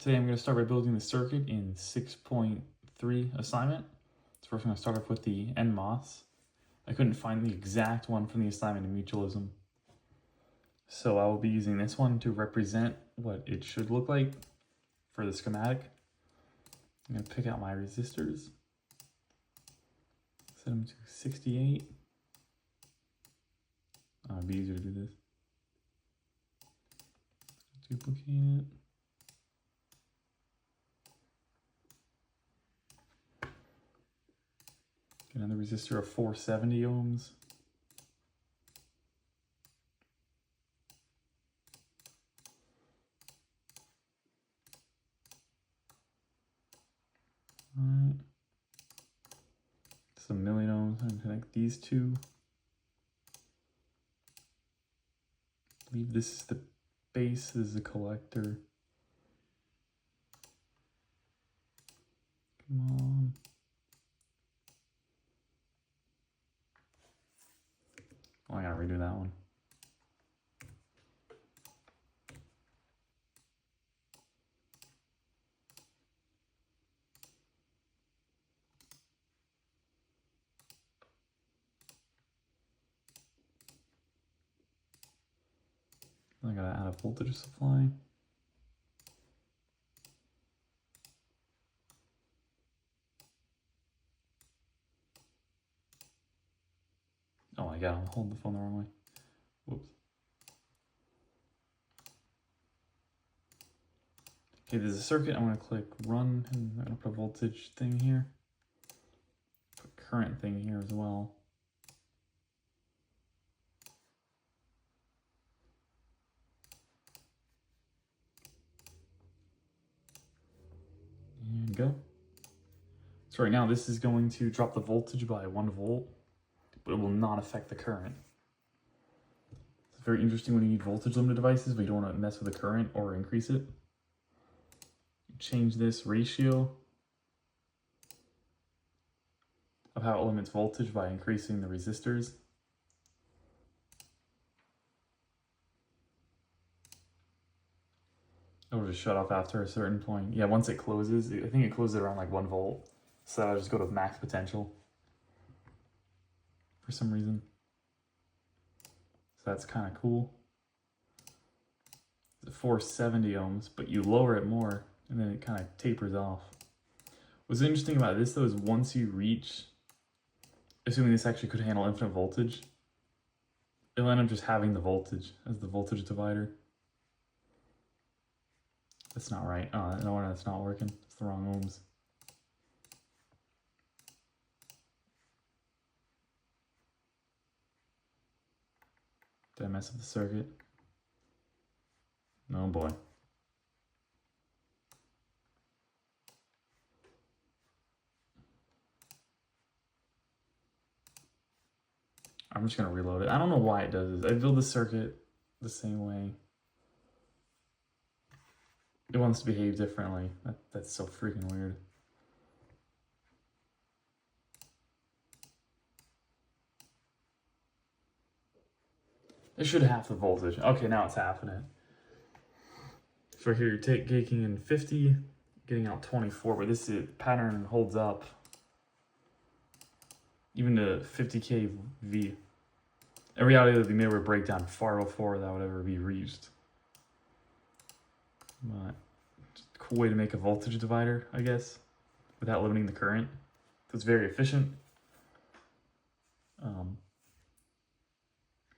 Today I'm going to start by building the circuit in 6.3 assignment. So first I'm going to start off with the NMOS. I couldn't find the exact one from the assignment in mutualism. So I will be using this one to represent what it should look like for the schematic. I'm going to pick out my resistors. Set them to 68. Oh, it'd be easier to do this. Duplicate it. Get another resistor of 470 ohms. Alright. Some million ohms. I'm going to connect these two. I believe this is the base, this is the collector. Come on. Oh, I gotta redo that one. I gotta add a voltage supply. Oh my god, I'm holding the phone the wrong way. Whoops. Okay, there's a circuit. I'm gonna click run and I'm gonna put a voltage thing here. Put current thing here as well. And go. So right now this is going to drop the voltage by 1 volt, but it will not affect the current. It's very interesting when you need voltage limited devices, but you don't want to mess with the current or increase it. Change this ratio of how it limits voltage by increasing the resistors. It'll just shut off after a certain point. Yeah, once it closes, I think it closes around like 1 volt. So I'll just go to max potential for some reason. So that's kind of cool. It's 470 ohms, but you lower it more and then it kind of tapers off. What's interesting about this though is once you reach, assuming this actually could handle infinite voltage, it'll end up just having the voltage as the voltage divider. That's not right. Oh, no, that's not working. It's the wrong ohms. Did I mess up the circuit? Oh boy. I'm just gonna reload it. I don't know why it does this. I build the circuit the same way. It wants to behave differently. That's so freaking weird. It should half the voltage. Okay, now it's halving it. So here you're taking in 50, getting out 24, but this pattern holds up even to 50 kV. In reality, the emitter would break down far before that would ever be reached. But just a cool way to make a voltage divider, I guess, without limiting the current. So it's very efficient.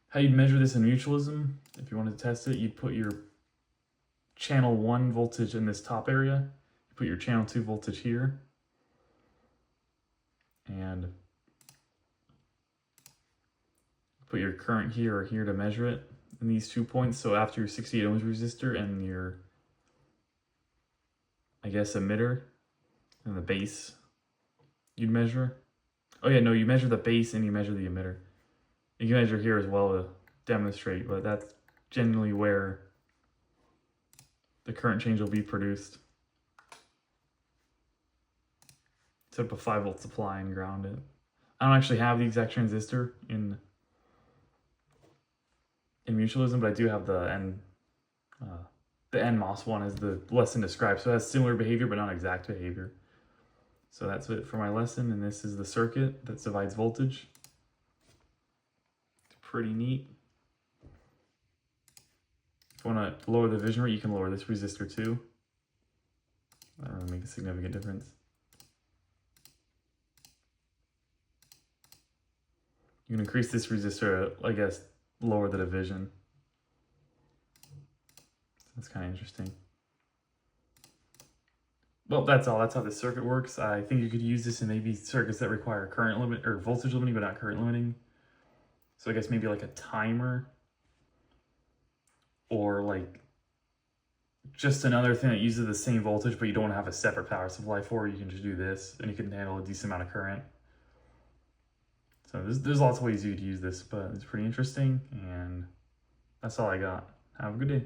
How you'd measure this in mutualism, if you wanted to test it, you'd put your channel 1 voltage in this top area, you put your channel 2 voltage here, and put your current here or here to measure it in these 2 points. So after your 68 ohms resistor and your, I guess, emitter and the base, you'd measure. Oh yeah, no, you measure the base and you measure the emitter. You can measure here as well to demonstrate, but that's generally where the current change will be produced. Set up a 5 volt supply and ground it. I don't actually have the exact transistor in mutualism, but I do have the the NMOS one is the lesson described. So it has similar behavior, but not exact behavior. So that's it for my lesson, and this is the circuit that divides voltage. It's pretty neat. If you want to lower the division rate, you can lower this resistor too. That doesn't make a significant difference. You can increase this resistor, I guess, lower the division. That's kind of interesting. Well, that's all. That's how this circuit works. I think you could use this in maybe circuits that require current limit or voltage limiting, but not current limiting. So I guess maybe like a timer, or like just another thing that uses the same voltage, but you don't want to have a separate power supply for it. You can just do this, and you can handle a decent amount of current. So there's lots of ways you could use this, but it's pretty interesting, and that's all I got. Have a good day.